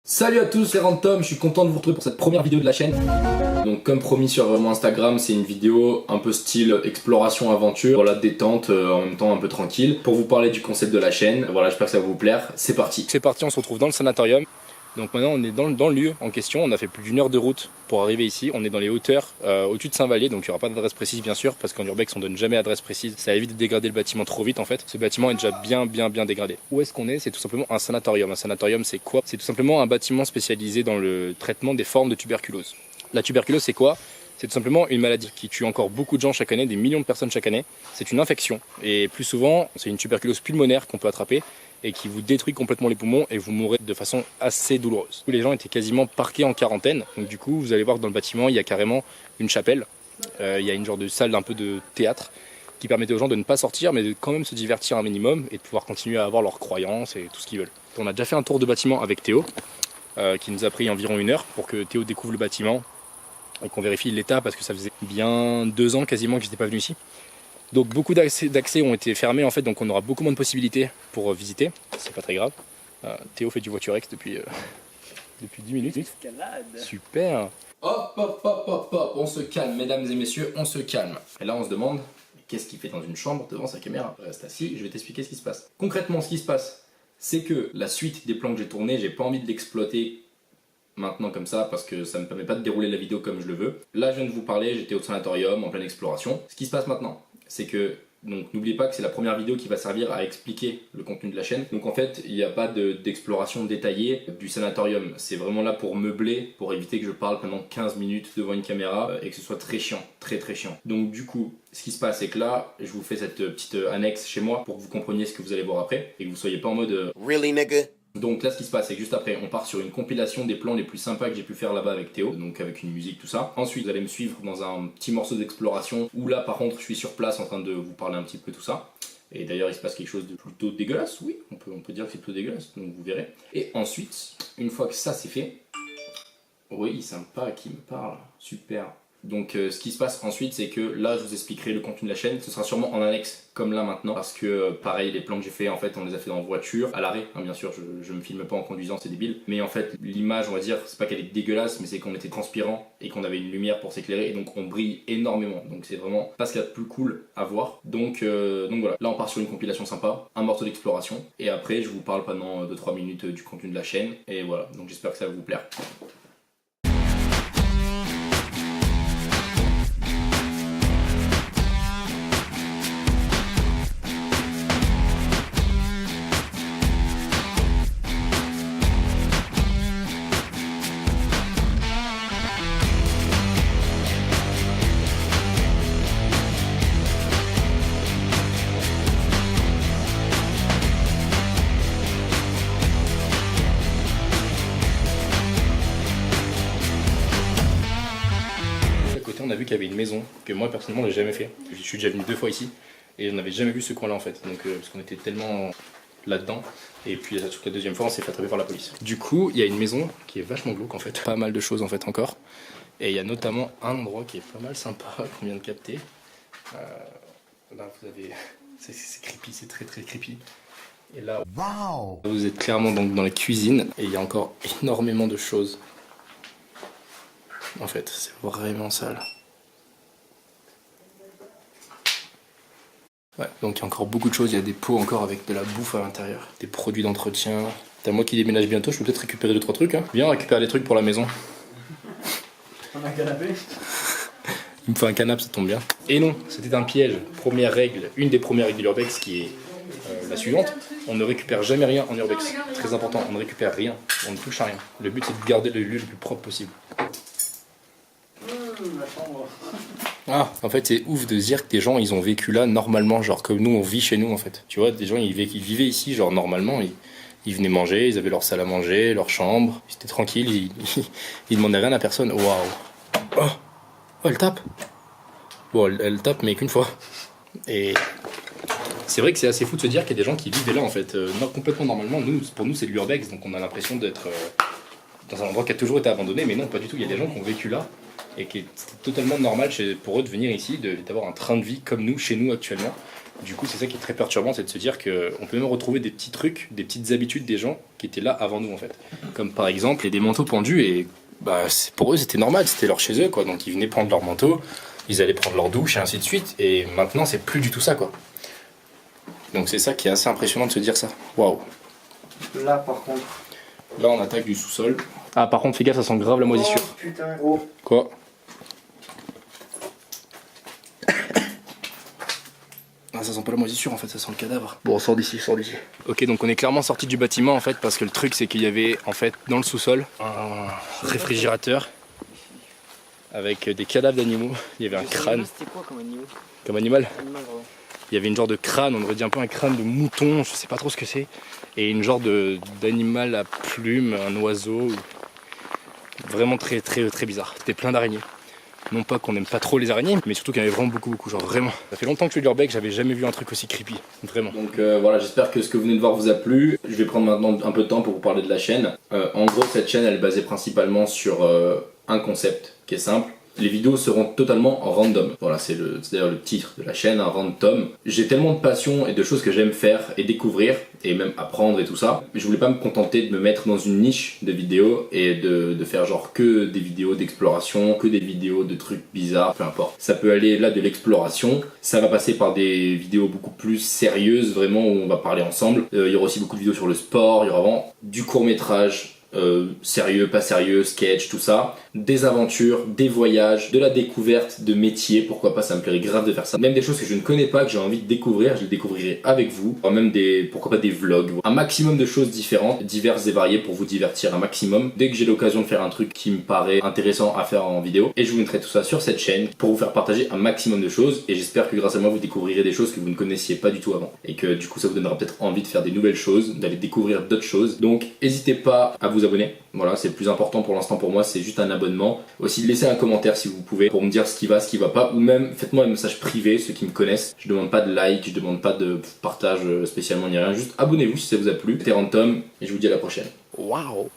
Salut à tous, c'est Rantom, je suis content de vous retrouver pour cette première vidéo de la chaîne. Donc comme promis sur mon Instagram, c'est une vidéo un peu style exploration aventure, voilà, détente, en même temps un peu tranquille, pour vous parler du concept de la chaîne. Voilà, j'espère que ça va vous plaire, c'est parti. C'est parti, on se retrouve dans le sanatorium. Donc maintenant on est dans le lieu en question, on a fait plus d'une heure de route pour arriver ici, on est dans les hauteurs au-dessus de Saint-Vallier, donc il n'y aura pas d'adresse précise bien sûr, parce qu'en urbex on donne jamais d'adresse précise, ça évite de dégrader le bâtiment trop vite en fait. Ce bâtiment est déjà bien dégradé. Où est-ce qu'on est? C'est tout simplement un sanatorium. Un sanatorium c'est quoi? C'est tout simplement un bâtiment spécialisé dans le traitement des formes de tuberculose. La tuberculose c'est quoi? C'est tout simplement une maladie qui tue encore beaucoup de gens chaque année, des millions de personnes chaque année. C'est une infection et plus souvent c'est une tuberculose pulmonaire qu'on peut attraper et qui vous détruit complètement les poumons et vous mourrez de façon assez douloureuse. Les gens étaient quasiment parqués en quarantaine, donc du coup vous allez voir que dans le bâtiment il y a carrément une chapelle, il y a une genre de salle un peu de théâtre qui permettait aux gens de ne pas sortir mais de quand même se divertir un minimum et de pouvoir continuer à avoir leurs croyances et tout ce qu'ils veulent. On a déjà fait un tour de bâtiment avec Théo qui nous a pris environ 1 heure pour que Théo découvre le bâtiment et qu'on vérifie l'état parce que ça faisait bien 2 ans quasiment que j'étais pas venu ici. Donc beaucoup d'accès ont été fermés en fait, donc on aura beaucoup moins de possibilités pour visiter, c'est pas très grave. Théo fait du voiturex depuis 10 minutes. Super. Hop, on se calme mesdames et messieurs, on se calme. Et là on se demande, qu'est-ce qu'il fait dans une chambre devant sa caméra? Reste assis, je vais t'expliquer ce qui se passe. Concrètement ce qui se passe, c'est que la suite des plans que j'ai tournés, j'ai pas envie de l'exploiter maintenant comme ça parce que ça me permet pas de dérouler la vidéo comme je le veux. Là je viens de vous parler, j'étais au sanatorium en pleine exploration. Ce qui se passe maintenant, c'est que, donc n'oubliez pas que c'est la première vidéo qui va servir à expliquer le contenu de la chaîne. Donc en fait, il n'y a pas d'exploration détaillée du sanatorium. C'est vraiment là pour meubler, pour éviter que je parle pendant 15 minutes devant une caméra et que ce soit très chiant, très chiant. Donc du coup, ce qui se passe, c'est que là, je vous fais cette petite annexe chez moi pour que vous compreniez ce que vous allez voir après et que vous soyez pas en mode Really nigga? Donc là ce qui se passe c'est que juste après on part sur une compilation des plans les plus sympas que j'ai pu faire là-bas avec Théo, donc avec une musique tout ça. Ensuite vous allez me suivre dans un petit morceau d'exploration où là par contre je suis sur place en train de vous parler un petit peu tout ça. Et d'ailleurs il se passe quelque chose de plutôt dégueulasse, oui, on peut dire que c'est plutôt dégueulasse, donc vous verrez. Et ensuite, une fois que ça c'est fait, oui sympa qui me parle, super. Donc ce qui se passe ensuite c'est que là je vous expliquerai le contenu de la chaîne, ce sera sûrement en annexe comme là maintenant parce que pareil les plans que j'ai fait en fait on les a fait en voiture, à l'arrêt hein, bien sûr je me filme pas en conduisant c'est débile, mais en fait l'image on va dire c'est pas qu'elle est dégueulasse mais c'est qu'on était transpirant et qu'on avait une lumière pour s'éclairer et donc on brille énormément, donc c'est vraiment pas ce qu'il y a de plus cool à voir. Donc voilà, là on part sur une compilation sympa, un morceau d'exploration et après je vous parle pendant 2-3 minutes du contenu de la chaîne et voilà, donc j'espère que ça va vous plaire. On a vu qu'il y avait une maison que moi personnellement j'ai jamais fait. Je suis déjà venu 2 fois ici et je n'avais jamais vu ce coin là en fait. Donc parce qu'on était tellement là-dedans et puis surtout la deuxième fois on s'est fait attraper par la police. Du coup il y a une maison qui est vachement glauque en fait. Pas mal de choses en fait encore. Et il y a notamment un endroit qui est pas mal sympa qu'on vient de capter. Là vous avez... c'est creepy, c'est très creepy. Et là wow, vous êtes clairement donc dans la cuisine et il y a encore énormément de choses. En fait c'est vraiment sale. Ouais, donc il y a encore beaucoup de choses, il y a des pots encore avec de la bouffe à l'intérieur, des produits d'entretien. T'as moi qui déménage bientôt, je peux peut-être récupérer 2-3 trucs. Hein. Viens récupérer des trucs pour la maison. On a un canapé. Il me faut un canapé, ça tombe bien. Et non, c'était un piège. Première règle, une des premières règles de l'urbex qui est la suivante. On ne récupère jamais rien en urbex. Très important, on ne récupère rien, on ne touche à rien. Le but c'est de garder le lieu le plus propre possible. La chambre. Ah, en fait c'est ouf de se dire que des gens ils ont vécu là normalement, genre comme nous on vit chez nous en fait. Tu vois, des gens ils vivaient ici genre normalement, ils venaient manger, ils avaient leur salle à manger, leur chambre, ils étaient tranquilles, ils demandaient rien à personne. Waouh. Oh, elle tape. Bon, elle tape mais qu'une fois. Et c'est vrai que c'est assez fou de se dire qu'il y a des gens qui vivaient là en fait, complètement normalement. Pour nous c'est de l'urbex, donc on a l'impression d'être dans un endroit qui a toujours été abandonné, mais non pas du tout, il y a des gens qui ont vécu là. Et qui est totalement normal pour eux de venir ici, d'avoir un train de vie comme nous, chez nous actuellement. Du coup, c'est ça qui est très perturbant, c'est de se dire qu'on peut même retrouver des petits trucs, des petites habitudes des gens qui étaient là avant nous en fait. Comme par exemple, il y a des manteaux pendus et bah, pour eux c'était normal, c'était leur chez eux quoi. Donc ils venaient prendre leur manteau, ils allaient prendre leur douche et ainsi de suite. Et maintenant c'est plus du tout ça quoi. Donc c'est ça qui est assez impressionnant de se dire ça. Waouh. Là, par contre. Là on attaque du sous-sol. Ah par contre fais gaffe, ça sent grave la moisissure. Oh, putain, gros. Quoi? Ah, ça sent pas la moisissure en fait, ça sent le cadavre. Bon, sors d'ici, sors d'ici. Ok, donc on est clairement sorti du bâtiment en fait, parce que le truc c'est qu'il y avait en fait dans le sous-sol un réfrigérateur avec des cadavres d'animaux. Il y avait un crâne. C'était quoi comme animal? Comme animal? Il y avait une genre de crâne, on aurait dit un peu un crâne de mouton, je sais pas trop ce que c'est. Et une genre d'animal à plumes, un oiseau. Vraiment très bizarre. C'était plein d'araignées. Non pas qu'on n'aime pas trop les araignées, mais surtout qu'il y en avait vraiment beaucoup, genre vraiment. Ça fait longtemps que je fais de l'urbex, j'avais jamais vu un truc aussi creepy, vraiment. Donc voilà, j'espère que ce que vous venez de voir vous a plu. Je vais prendre maintenant un peu de temps pour vous parler de la chaîne. En gros, cette chaîne elle est basée principalement sur un concept qui est simple. Les vidéos seront totalement random. Voilà, c'est d'ailleurs le titre de la chaîne, un random. J'ai tellement de passion et de choses que j'aime faire et découvrir, et même apprendre et tout ça. Mais je voulais pas me contenter de me mettre dans une niche de vidéos et de faire genre que des vidéos d'exploration, que des vidéos de trucs bizarres, peu importe. Ça peut aller là de l'exploration, ça va passer par des vidéos beaucoup plus sérieuses, vraiment où on va parler ensemble. Il y aura aussi beaucoup de vidéos sur le sport, il y aura vraiment du court-métrage. Sérieux, pas sérieux, sketch, tout ça, des aventures, des voyages, de la découverte de métiers, pourquoi pas, ça me plairait grave de faire ça. Même des choses que je ne connais pas, que j'ai envie de découvrir, je les découvrirai avec vous. Même pourquoi pas des vlogs, un maximum de choses différentes, diverses et variées pour vous divertir un maximum. Dès que j'ai l'occasion de faire un truc qui me paraît intéressant à faire en vidéo, et je vous mettrai tout ça sur cette chaîne pour vous faire partager un maximum de choses, et j'espère que grâce à moi vous découvrirez des choses que vous ne connaissiez pas du tout avant, et que du coup ça vous donnera peut-être envie de faire des nouvelles choses, d'aller découvrir d'autres choses. Donc n'hésitez pas à vous abonner. Voilà, c'est le plus important pour l'instant pour moi, c'est juste un abonnement. Aussi de laisser un commentaire si vous pouvez pour me dire ce qui va pas, ou même faites-moi un message privé, ceux qui me connaissent. Je demande pas de like, je demande pas de partage spécialement ni rien, juste abonnez-vous si ça vous a plu. C'était Random et je vous dis à la prochaine. Waouh.